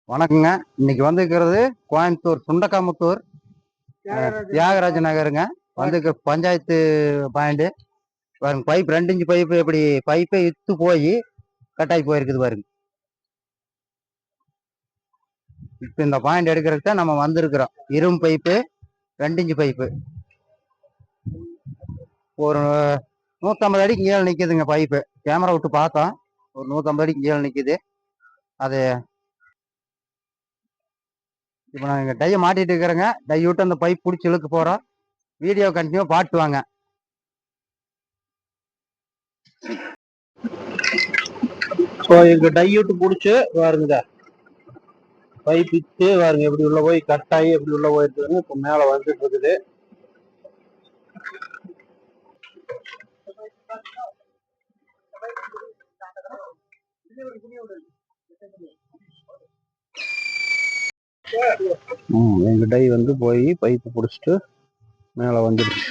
வணக்கங்க. இன்னைக்கு வந்துருக்கிறது கோயம்புத்தூர் சுண்டக்காமுத்தூர் தியாகராஜ நகருங்க. வந்து பஞ்சாயத்து பாயிண்ட் பாருங்க. பைப் 2 இன்ச்சு பைப்பு எப்படி பைப்பை இத்து போய் கட்டாயி போயிருக்குது பாருங்க. இப்ப இந்த பாயிண்ட் எடுக்கிறதுக்கு தான் நம்ம வந்திருக்கிறோம். இரும்பு பைப்பு 2 இன்ச்சு பைப்பு ஒரு 150 அடிக்கு கீழே நிக்குதுங்க. பைப்பு கேமரா விட்டு பார்த்தோம், ஒரு 150 அடிக்கு கீழே நிக்குது. அது இப்போ நாங்கள் டையை மாட்டிட்டு இருக்கிறேங்க. டை விட்டு அந்த பைப் பிடிச்சி இழுக்க போகிறோம். வீடியோ கண்டினியூ பாட்டுவாங்க. ஸோ எங்கள் டை விட்டு பிடிச்சி பாருங்க, பைப் இட்டு பாருங்க எப்படி உள்ள போய் கட் ஆகி எப்படி உள்ள போயிருக்குதுன்னு இப்போ மேலே வந்துட்டு இருக்குது. எங்க டை வந்து போய் பைப்பு பிடிச்சிட்டு மேலே வந்துடுச்சு.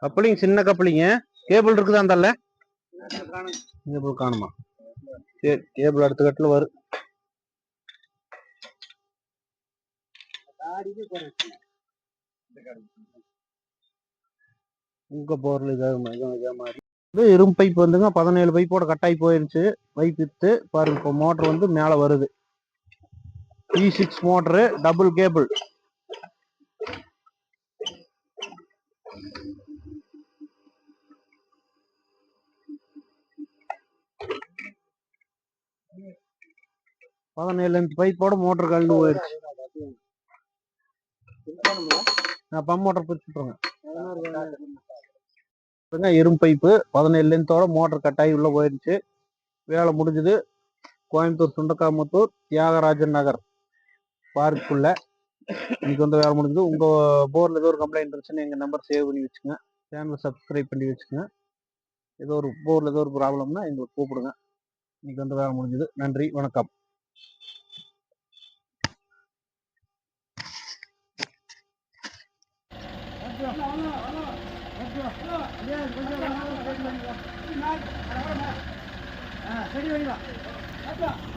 கப்ளிங் சின்ன கப்ளிங்க. கேபிள் இருக்குதா அந்தால? கேபிள் காணுமா? சரி, கேபிள் அடுத்த கட்டில் வரும். உங்க போர்ல இது இரும்பு பைப் வந்துங்க 17 பைப்போட கட்டாயி போயிருச்சு. பைப் வித்து பாருங்க. இப்போ மோட்டர் வந்து மேல வருது. E6 motor, double cable. பைப்போட மோட்டர் கழண்டு போயிருச்சு. பம்ப் மோட்டர் பிரிச்சுட்டுருங்க. இரும்பு பைப்பு 17 லென்த்தோட மோட்டர் கட்டாயி உள்ள போயிருச்சு. வேலை முடிஞ்சது. கோயம்புத்தூர் சுண்டக்காமுத்தூர் தியாகராஜன் நகர் பார்க்குள்ள இன்னைக்கு வந்து வேலை முடிஞ்சது. உங்க போர்ல ஏதோ ஒரு கம்ப்ளைண்ட் இருந்துச்சுன்னு எங்க நம்பர் சேவ் பண்ணி வச்சுங்க. சேனலை சப்ஸ்கிரைப் பண்ணி வச்சுக்கோங்க. ஏதோ ஒரு போர்ல ஏதோ ஒரு ப்ராப்ளம்னா எங்களுக்கு கூப்பிடுங்க. இன்னைக்கு வந்து வேலை முடிஞ்சது. நன்றி, வணக்கம். சரி